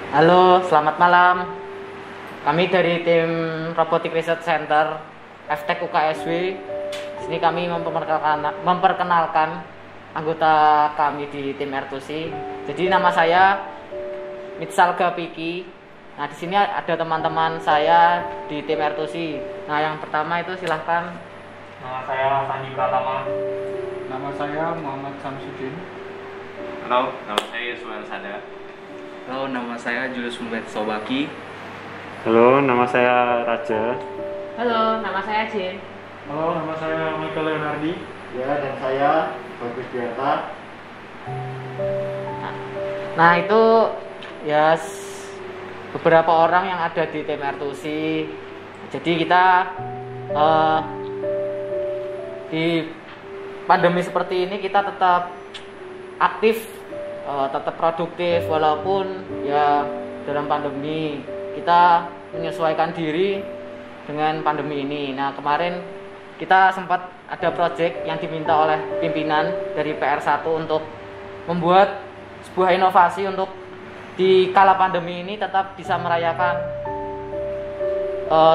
Halo, selamat malam. Kami dari tim Robotic Research Center FTech UKSW. Sini kami memperkenalkan anggota kami di tim R2C. Jadi nama saya Mitsal Gapiki. Nah, di sini ada teman-teman saya di tim R2C. Nah, yang pertama itu silahkan. Nama saya Sandi Pratama. Nama saya Muhammad Samsudin. Halo, nama saya Yuswan Sada. Halo, nama saya Julius Muhammad Sobaki. Halo, nama saya Raja. Halo, nama saya Jin. Halo, nama saya Michael Leonardi. Ya, dan saya Bagus Biata. Nah, itu ya beberapa orang yang ada di tim R2C. Jadi kita di pandemi seperti ini kita tetap aktif, tetap produktif walaupun ya dalam pandemi kita menyesuaikan diri dengan pandemi ini. Nah, kemarin kita sempat ada proyek yang diminta oleh pimpinan dari PR1 untuk membuat sebuah inovasi untuk di kala pandemi ini tetap bisa merayakan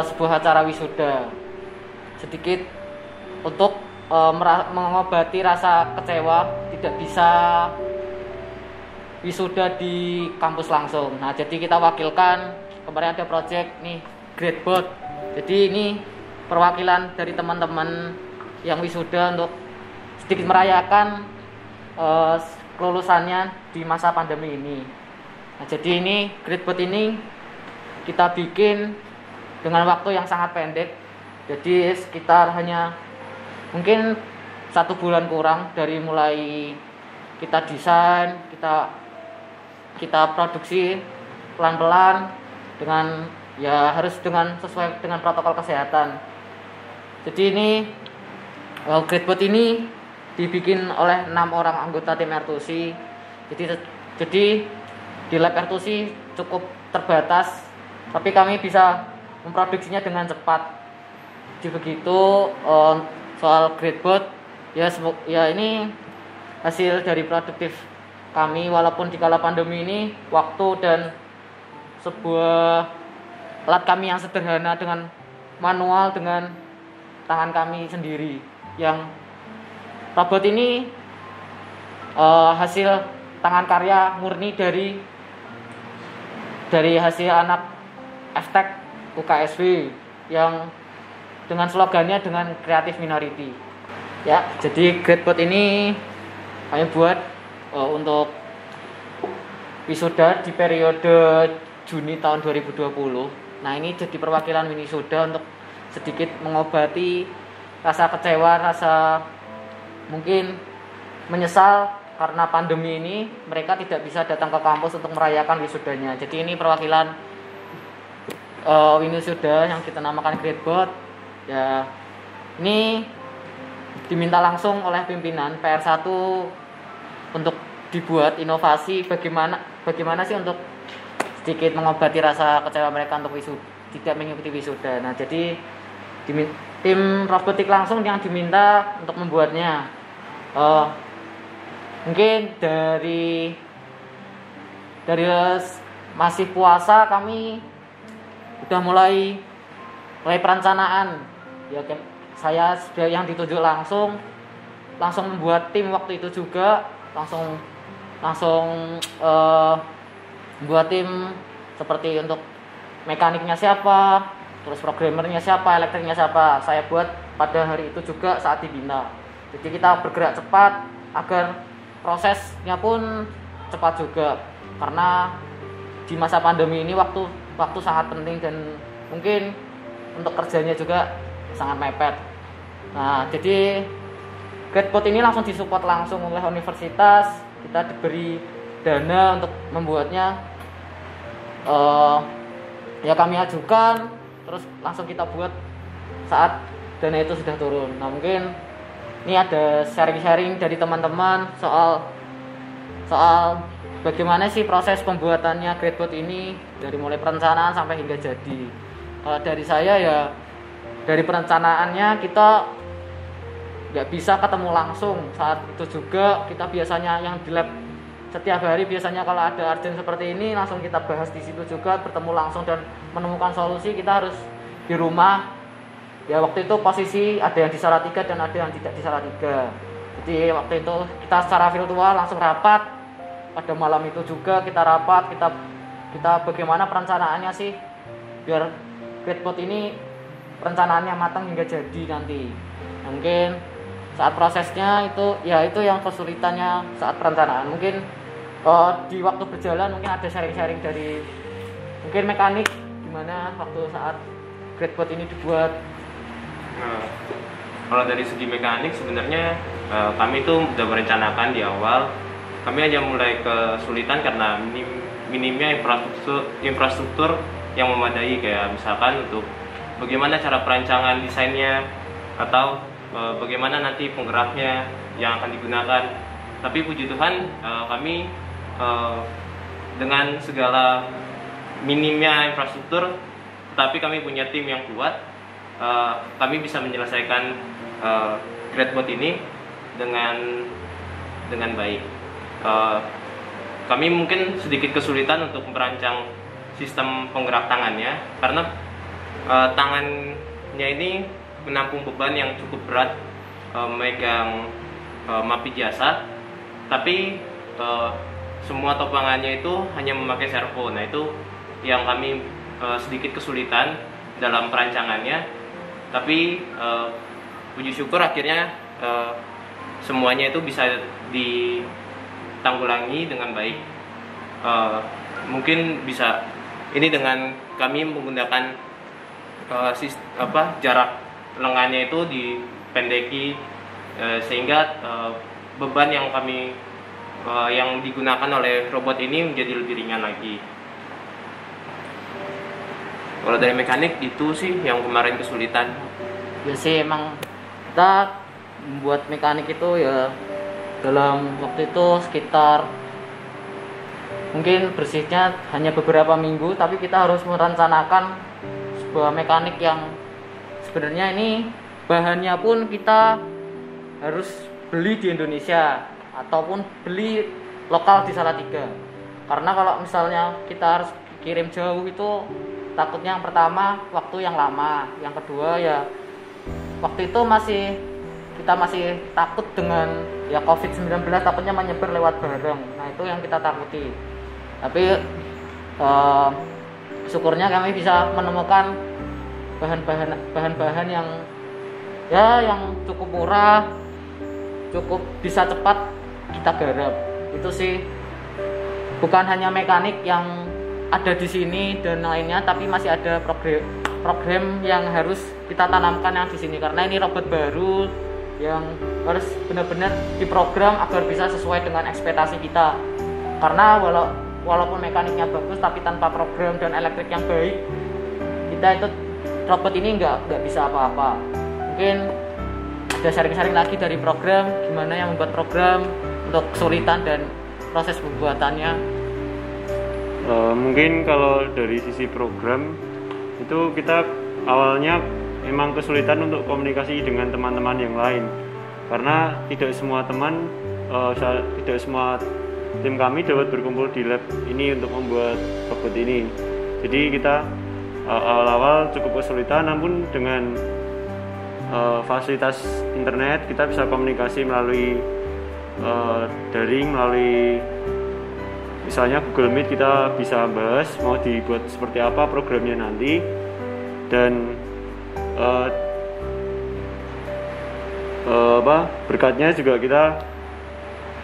sebuah acara wisuda. Sedikit untuk mengobati rasa kecewa tidak bisa wisuda di kampus langsung. Nah, jadi kita wakilkan, kemarin ada project nih Gradebot. Jadi ini perwakilan dari teman-teman yang wisuda untuk sedikit merayakan kelulusannya di masa pandemi ini. Nah, jadi ini Gradebot ini kita bikin dengan waktu yang sangat pendek. Jadi sekitar hanya mungkin 1 bulan kurang dari mulai kita desain, kita produksi pelan-pelan dengan ya harus dengan sesuai dengan protokol kesehatan. Jadi ini Gradebot ini dibikin oleh 6 orang anggota tim R2C. Jadi di lab R2C cukup terbatas, tapi kami bisa memproduksinya dengan cepat. Jadi begitu soal Gradebot ya ini hasil dari produktif kami walaupun di kala pandemi ini waktu dan sebuah alat kami yang sederhana dengan manual dengan tangan kami sendiri. Yang robot ini hasil tangan karya murni dari hasil anak FTech UKSW yang dengan slogannya dengan Creative Minority. Ya, jadi Gradebot ini kami buat untuk wisuda di periode Juni tahun 2020. Nah, ini jadi perwakilan wisuda untuk sedikit mengobati rasa kecewa, rasa mungkin menyesal karena pandemi ini mereka tidak bisa datang ke kampus untuk merayakan wisudanya. Jadi ini perwakilan wisuda yang kita namakan Gradebot. Ya, ini diminta langsung oleh pimpinan PR1 untuk dibuat inovasi bagaimana sih untuk sedikit mengobati rasa kecewa mereka untuk tidak mengikuti wisuda. Nah, jadi tim robotik langsung yang diminta untuk membuatnya. Mungkin dari masih puasa kami udah mulai perencanaan. Ya, saya sudah yang ditunjuk langsung membuat tim waktu itu juga langsung buat tim seperti untuk mekaniknya siapa, terus programmernya siapa, elektriknya siapa. Saya buat pada hari itu juga saat dibina. Jadi kita bergerak cepat agar prosesnya pun cepat juga karena di masa pandemi ini waktu sangat penting dan mungkin untuk kerjanya juga sangat mepet. Nah, jadi Gradebot ini langsung disupport langsung oleh universitas. Kita diberi dana untuk membuatnya. Ya kami ajukan, terus langsung kita buat saat dana itu sudah turun. Nah, mungkin ini ada sharing-sharing dari teman-teman soal bagaimana sih proses pembuatannya Gradebot ini dari mulai perencanaan sampai hingga jadi. Kalau dari saya ya dari perencanaannya kita nggak bisa ketemu langsung saat itu juga. Kita biasanya yang di lab setiap hari biasanya kalau ada urgent seperti ini langsung kita bahas di situ juga, bertemu langsung dan menemukan solusi. Kita harus di rumah. Ya waktu itu posisi ada yang di Salatiga dan ada yang tidak di Salatiga. Jadi waktu itu kita secara virtual langsung rapat. Pada malam itu juga kita rapat, kita bagaimana perencanaannya sih biar Greatbot ini perencanaannya matang hingga jadi nanti. Mungkin saat prosesnya itu yang kesulitannya saat perencanaan. Mungkin di waktu berjalan mungkin ada sharing-sharing dari mungkin mekanik gimana waktu saat Greatbot ini dibuat. Nah, kalau dari segi mekanik sebenarnya kami itu sudah merencanakan di awal. Kami hanya mulai kesulitan karena minimnya infrastruktur yang memadai, kayak misalkan untuk bagaimana cara perancangan desainnya atau bagaimana nanti penggeraknya yang akan digunakan. Tapi puji Tuhan kami dengan segala minimnya infrastruktur, tetapi kami punya tim yang kuat. Kami bisa menyelesaikan Greatbot ini dengan baik. Kami mungkin sedikit kesulitan untuk merancang sistem penggerak tangannya karena tangannya ini menampung beban yang cukup berat, memegang mapi jasa, tapi semua topangannya itu hanya memakai servo. Nah itu yang kami sedikit kesulitan dalam perancangannya, tapi puji syukur akhirnya semuanya itu bisa ditanggulangi dengan baik. Mungkin bisa ini dengan kami menggunakan jarak lengannya itu dipendeki sehingga beban yang yang digunakan oleh robot ini menjadi lebih ringan lagi. Kalau dari mekanik itu sih yang kemarin kesulitan. Ya sih emang kita membuat mekanik itu ya dalam waktu itu sekitar mungkin bersihnya hanya beberapa minggu, tapi kita harus merencanakan sebuah mekanik yang sebenarnya ini bahannya pun kita harus beli di Indonesia ataupun beli lokal di Salatiga. Karena kalau misalnya kita harus kirim jauh itu takutnya yang pertama waktu yang lama, yang kedua ya waktu itu kita masih takut dengan ya COVID-19, takutnya menyebar lewat barang. Nah itu yang kita takuti. Tapi syukurnya kami bisa menemukan bahan-bahan yang cukup murah, cukup bisa cepat kita garap. Itu sih bukan hanya mekanik yang ada di sini dan lainnya, tapi masih ada program yang harus kita tanamkan yang di sini karena ini robot baru yang harus benar-benar diprogram agar bisa sesuai dengan ekspektasi kita. Karena walaupun mekaniknya bagus tapi tanpa program dan elektrik yang baik, robot ini nggak bisa apa-apa. Mungkin ada sharing-sharing lagi dari program, gimana yang membuat program untuk kesulitan dan proses pembuatannya. Mungkin kalau dari sisi program itu kita awalnya memang kesulitan untuk komunikasi dengan teman-teman yang lain karena tidak semua tim kami dapat berkumpul di lab ini untuk membuat robot ini. Jadi kita awal-awal cukup kesulitan, namun dengan fasilitas internet kita bisa komunikasi melalui daring, melalui misalnya Google Meet. Kita bisa bahas mau dibuat seperti apa programnya nanti, dan berkatnya juga kita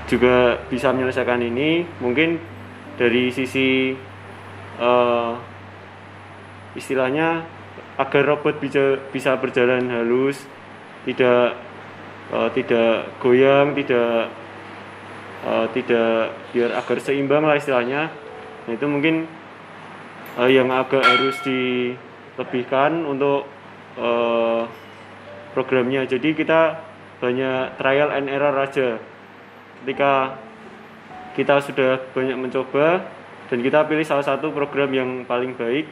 juga bisa menyelesaikan ini. Mungkin dari sisi istilahnya agar robot bisa berjalan halus, tidak goyang, tidak biar agar seimbang lah istilahnya. Nah, itu mungkin yang agak harus dilebihkan untuk programnya. Jadi kita banyak trial and error aja. Ketika kita sudah banyak mencoba dan kita pilih salah satu program yang paling baik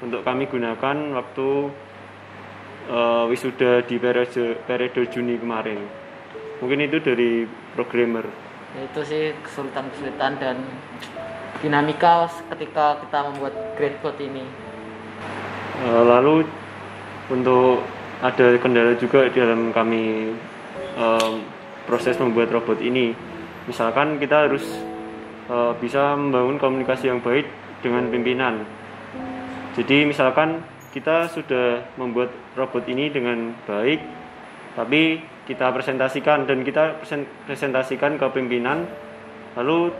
untuk kami gunakan waktu wisuda di periode Juni kemarin. Mungkin itu dari programmer. Itu sih kesulitan-kesulitan dan dinamika ketika kita membuat Gradebot ini. Lalu untuk ada kendala juga dalam kami proses membuat robot ini. Misalkan kita harus bisa membangun komunikasi yang baik dengan pimpinan. Jadi misalkan kita sudah membuat robot ini dengan baik, tapi kita presentasikan ke pimpinan, lalu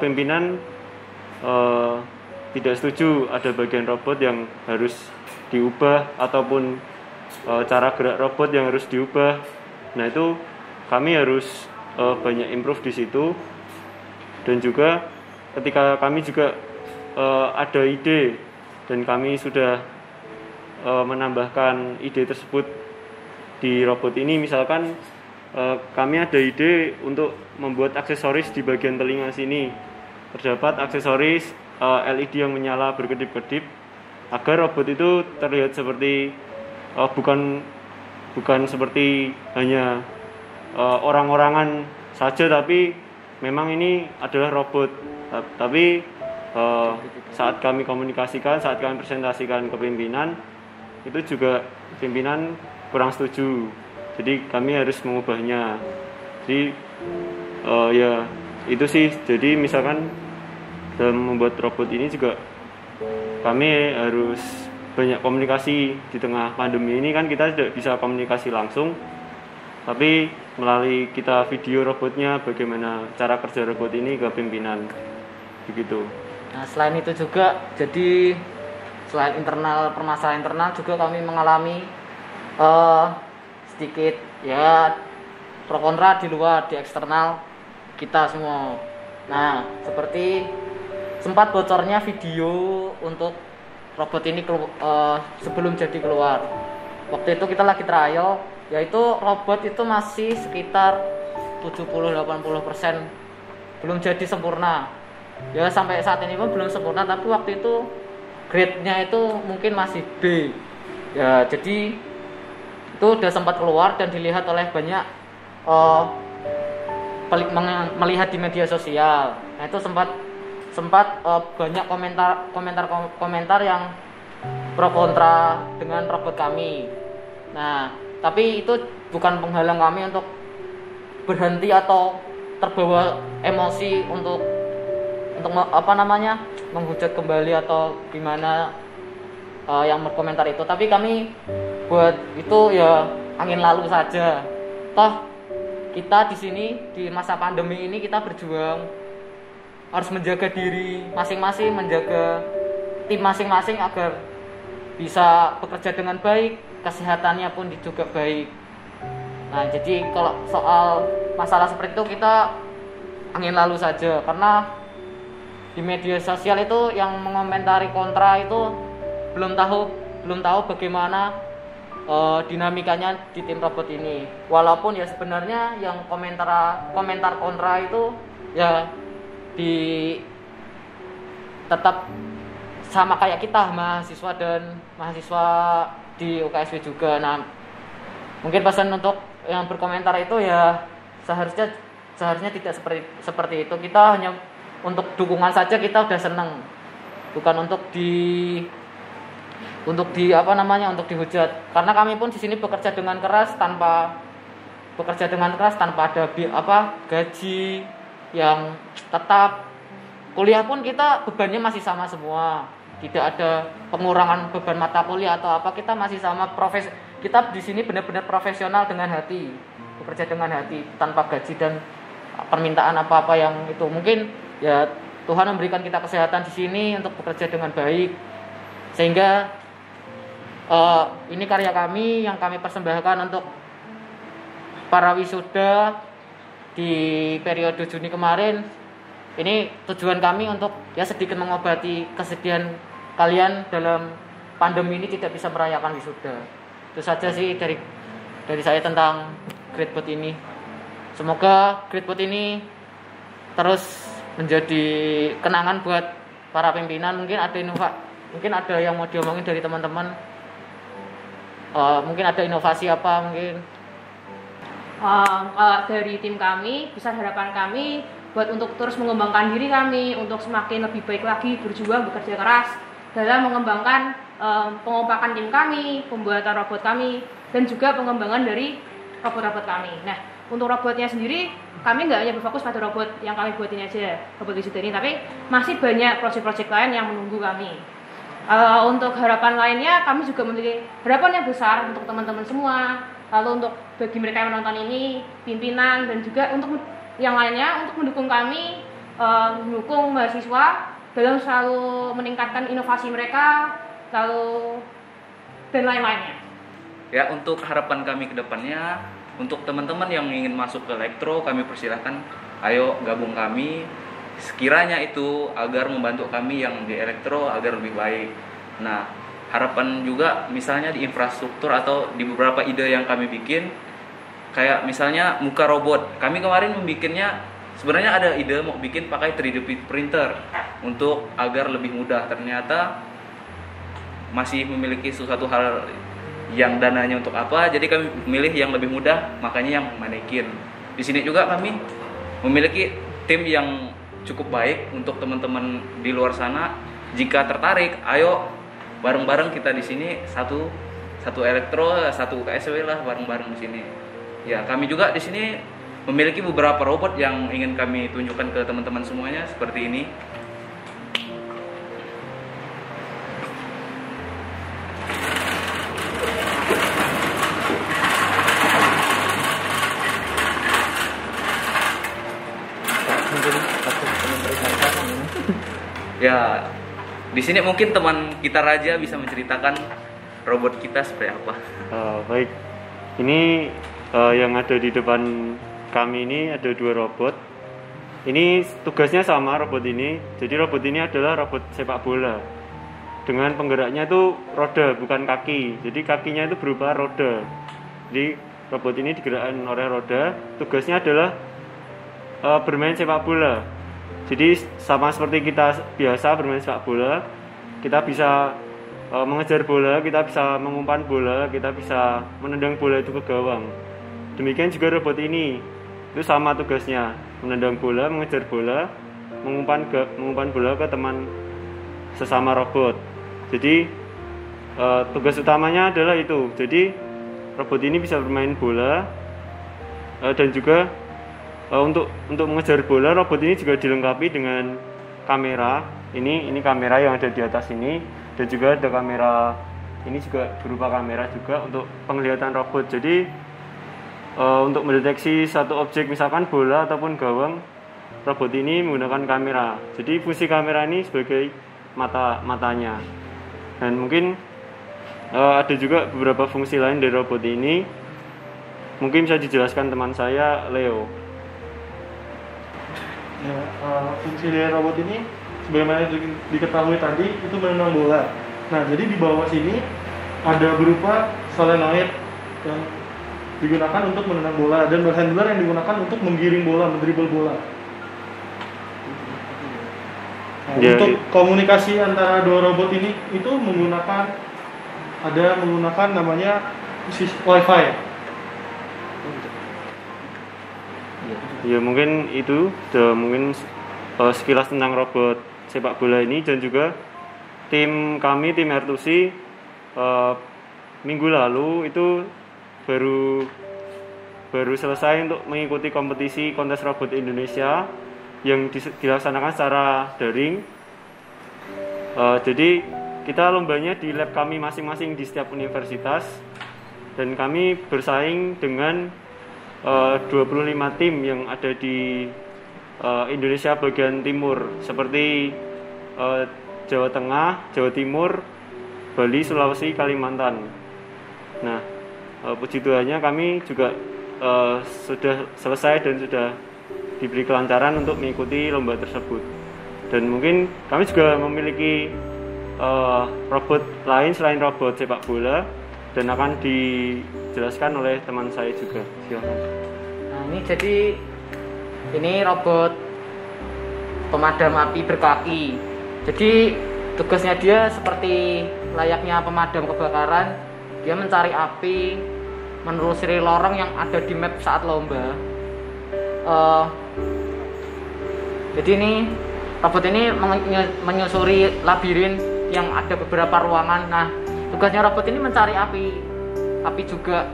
pimpinan tidak setuju ada bagian robot yang harus diubah ataupun cara gerak robot yang harus diubah. Nah itu kami harus banyak improve di situ. Dan juga ketika kami juga ada ide dan kami sudah menambahkan ide tersebut di robot ini, misalkan kami ada ide untuk membuat aksesoris di bagian telinga sini. Terdapat aksesoris LED yang menyala berkedip-kedip agar robot itu terlihat seperti bukan seperti hanya orang-orangan saja, tapi memang ini adalah robot. Tapi saat kami komunikasikan, saat kami presentasikan ke pimpinan, itu juga pimpinan kurang setuju. Jadi kami harus mengubahnya. Jadi ya itu sih. Jadi misalkan dalam membuat robot ini juga kami harus banyak komunikasi. Di tengah pandemi ini kan kita tidak bisa komunikasi langsung, tapi melalui kita video robotnya, bagaimana cara kerja robot ini ke pimpinan, begitu. Nah selain itu juga, jadi selain permasalahan internal juga kami mengalami sedikit ya pro kontra di luar, di eksternal kita semua. Nah seperti sempat bocornya video untuk robot ini sebelum jadi keluar. Waktu itu kita lagi trial, yaitu robot itu masih sekitar 70-80% belum jadi sempurna. Ya sampai saat ini pun belum sempurna, tapi waktu itu grade-nya itu mungkin masih B. Ya jadi itu udah sempat keluar dan dilihat oleh banyak melihat di media sosial. Nah itu sempat banyak komentar yang pro kontra dengan robot kami. Nah tapi itu bukan penghalang kami untuk berhenti atau terbawa emosi untuk menghujat kembali atau gimana yang berkomentar itu. Tapi kami buat itu ya angin lalu saja. Toh kita di sini di masa pandemi ini kita berjuang, harus menjaga diri masing-masing, menjaga tim masing-masing agar bisa bekerja dengan baik, kesehatannya pun juga baik. Nah jadi kalau soal masalah seperti itu kita angin lalu saja, karena di media sosial itu yang mengomentari kontra itu belum tahu bagaimana dinamikanya di tim robot ini. Walaupun ya sebenarnya yang komentar kontra itu ya tetap sama kayak kita mahasiswa di UKSW juga. Nah mungkin pesan untuk yang berkomentar itu ya seharusnya tidak seperti itu. Kita hanya untuk dukungan saja kita udah seneng, bukan untuk dihujat. Karena kami pun di sini bekerja dengan keras tanpa ada gaji yang tetap. Kuliah pun kita bebannya masih sama semua, tidak ada pengurangan beban mata kuliah atau apa. Kita masih sama kita di sini benar-benar profesional dengan hati, bekerja dengan hati tanpa gaji dan permintaan apa-apa yang itu. Mungkin ya Tuhan memberikan kita kesehatan di sini untuk bekerja dengan baik, sehingga ini karya kami yang kami persembahkan untuk para wisuda di periode Juni kemarin. Ini tujuan kami untuk ya sedikit mengobati kesedihan kalian dalam pandemi ini tidak bisa merayakan wisuda. Itu saja sih dari saya tentang Gradebot ini. Semoga Gradebot ini terus menjadi kenangan buat para pimpinan. Mungkin ada yang mau diomongin dari teman-teman. Mungkin ada inovasi apa mungkin. Dari tim kami, besar harapan kami buat untuk terus mengembangkan diri kami, untuk semakin lebih baik lagi, berjuang, bekerja keras dalam mengembangkan pengompakan tim kami, pembuatan robot kami, dan juga pengembangan dari robot-robot kami. Nah, untuk robotnya sendiri, kami nggak hanya berfokus pada robot yang kami buat ini aja, robot wisuda ini, tapi masih banyak proyek-proyek lain yang menunggu kami. Untuk harapan lainnya, kami juga memiliki harapan yang besar untuk teman-teman semua. Lalu untuk bagi mereka yang menonton ini, pimpinan, dan juga untuk yang lainnya, untuk mendukung kami, mendukung mahasiswa dalam selalu meningkatkan inovasi mereka, lalu dan lain-lainnya. Ya, untuk harapan kami ke depannya, untuk teman-teman yang ingin masuk ke elektro, kami persilahkan, ayo gabung kami. Sekiranya itu agar membantu kami yang di elektro agar lebih baik. Nah, harapan juga misalnya di infrastruktur atau di beberapa ide yang kami bikin, kayak misalnya muka robot. Kami kemarin membikinnya, sebenarnya ada ide mau bikin pakai 3D printer untuk agar lebih mudah. Ternyata masih memiliki sesuatu hal yang dananya untuk apa, jadi kami memilih yang lebih mudah, makanya yang manekin. Di sini juga kami memiliki tim yang cukup baik untuk teman-teman di luar sana. Jika tertarik, ayo bareng-bareng kita di sini satu elektro, satu KSW lah bareng-bareng di sini. Ya, kami juga di sini memiliki beberapa robot yang ingin kami tunjukkan ke teman-teman semuanya seperti ini. Ya, di sini mungkin teman kita Raja bisa menceritakan robot kita seperti apa. Baik, ini yang ada di depan kami ini ada 2 robot. Ini tugasnya sama robot ini. Jadi robot ini adalah robot sepak bola. Dengan penggeraknya itu roda, bukan kaki. Jadi kakinya itu berupa roda. Jadi robot ini digerakkan oleh roda. Tugasnya adalah bermain sepak bola. Jadi sama seperti kita biasa bermain sepak bola, kita bisa mengejar bola, kita bisa mengumpan bola, kita bisa menendang bola itu ke gawang. Demikian juga robot ini, itu sama tugasnya, menendang bola, mengejar bola, mengumpan bola ke teman sesama robot. Jadi tugas utamanya adalah itu. Jadi robot ini bisa bermain bola dan juga untuk mengejar bola, robot ini juga dilengkapi dengan kamera. Ini kamera yang ada di atas ini, dan juga ada kamera ini juga berupa kamera juga untuk penglihatan robot. Jadi untuk mendeteksi satu objek misalkan bola ataupun gawang, robot ini menggunakan kamera. Jadi fungsi kamera ini sebagai matanya. Dan mungkin ada juga beberapa fungsi lain dari robot ini. Mungkin bisa dijelaskan teman saya, Leo. Ya, fungsi dari robot ini sebagaimana diketahui tadi itu menendang bola. Nah, jadi di bawah sini ada berupa solenoid yang digunakan untuk menendang bola dan handler yang digunakan untuk menggiring bola, mendribble bola. Nah, untuk komunikasi antara 2 robot ini itu menggunakan namanya Wi-Fi. Ya mungkin itu mungkin sekilas tentang robot sepak bola ini. Dan juga tim kami, tim R2C minggu lalu itu baru selesai untuk mengikuti kompetisi kontes robot Indonesia yang dilaksanakan secara daring. Jadi kita lombanya di lab kami masing-masing di setiap universitas, dan kami bersaing dengan 25 tim yang ada di Indonesia bagian timur, seperti Jawa Tengah, Jawa Timur, Bali, Sulawesi, Kalimantan. Nah, puji Tuhannya kami juga sudah selesai dan sudah diberi kelancaran untuk mengikuti lomba tersebut. Dan mungkin kami juga memiliki robot lain selain robot sepak bola, dan akan dijelaskan oleh teman saya juga. Silakan. Nah, ini robot pemadam api berkaki. Jadi tugasnya dia seperti layaknya pemadam kebakaran. Dia mencari api menelusuri lorong yang ada di map saat lomba. Jadi ini robot ini menyusuri labirin yang ada beberapa ruangan. Nah, tugasnya robot ini mencari api juga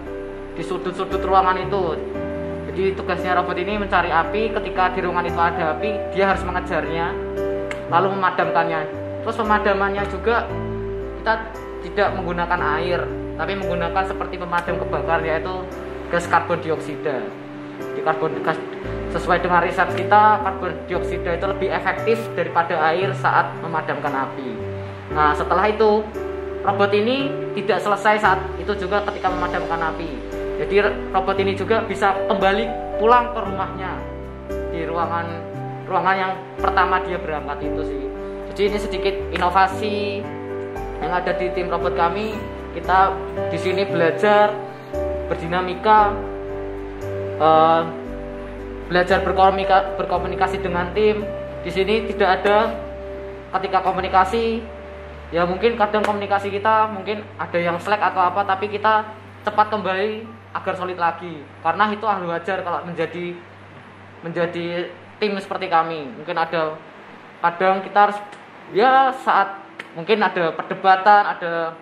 di sudut-sudut ruangan itu. Jadi tugasnya robot ini mencari api. Ketika di ruangan itu ada api, dia harus mengejarnya lalu memadamkannya. Terus pemadamannya juga kita tidak menggunakan air, tapi menggunakan seperti pemadam kebakaran, yaitu gas karbon dioksida. Sesuai dengan riset kita, karbon dioksida itu lebih efektif daripada air saat memadamkan api. Nah, setelah itu robot ini tidak selesai saat itu juga ketika memadamkan api. Jadi robot ini juga bisa kembali pulang ke rumahnya di ruangan yang pertama dia berangkat itu sih. Jadi ini sedikit inovasi yang ada di tim robot kami. Kita di sini belajar berdinamika, belajar berkomunikasi dengan tim. Di sini tidak ada ketika komunikasi, ya mungkin kadang komunikasi kita mungkin ada yang slack atau apa, tapi kita cepat kembali agar solid lagi. Karena itu hal wajar kalau menjadi tim seperti kami. Mungkin ada kadang kita harus ya saat mungkin ada perdebatan, ada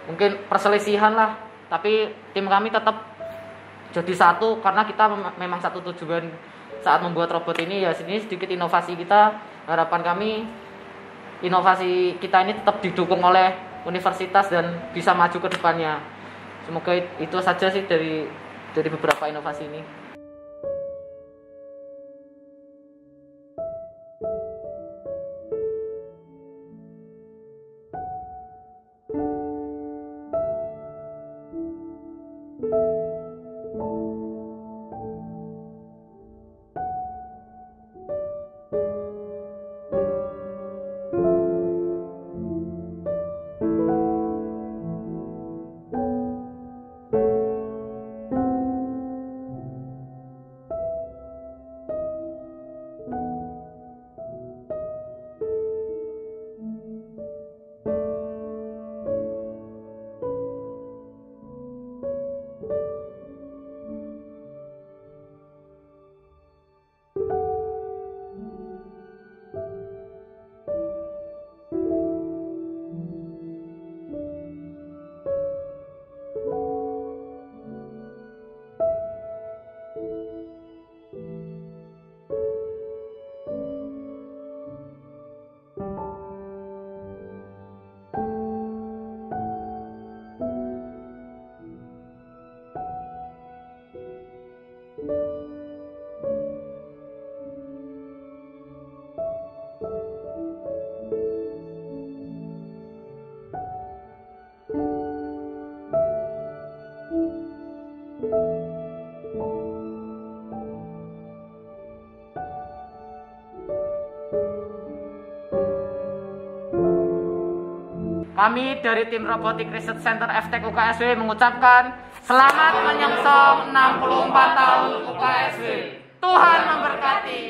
mungkin perselisihan lah, tapi tim kami tetap jadi satu karena kita memang satu tujuan saat membuat robot ini. Ya sini sedikit inovasi kita. Harapan kami inovasi kita ini tetap didukung oleh universitas dan bisa maju ke depannya. Semoga itu saja sih dari beberapa inovasi ini. Kami dari tim Robotic Research Center FTEK UKSW mengucapkan selamat menyongsong 64 tahun UKSW. Tuhan memberkati.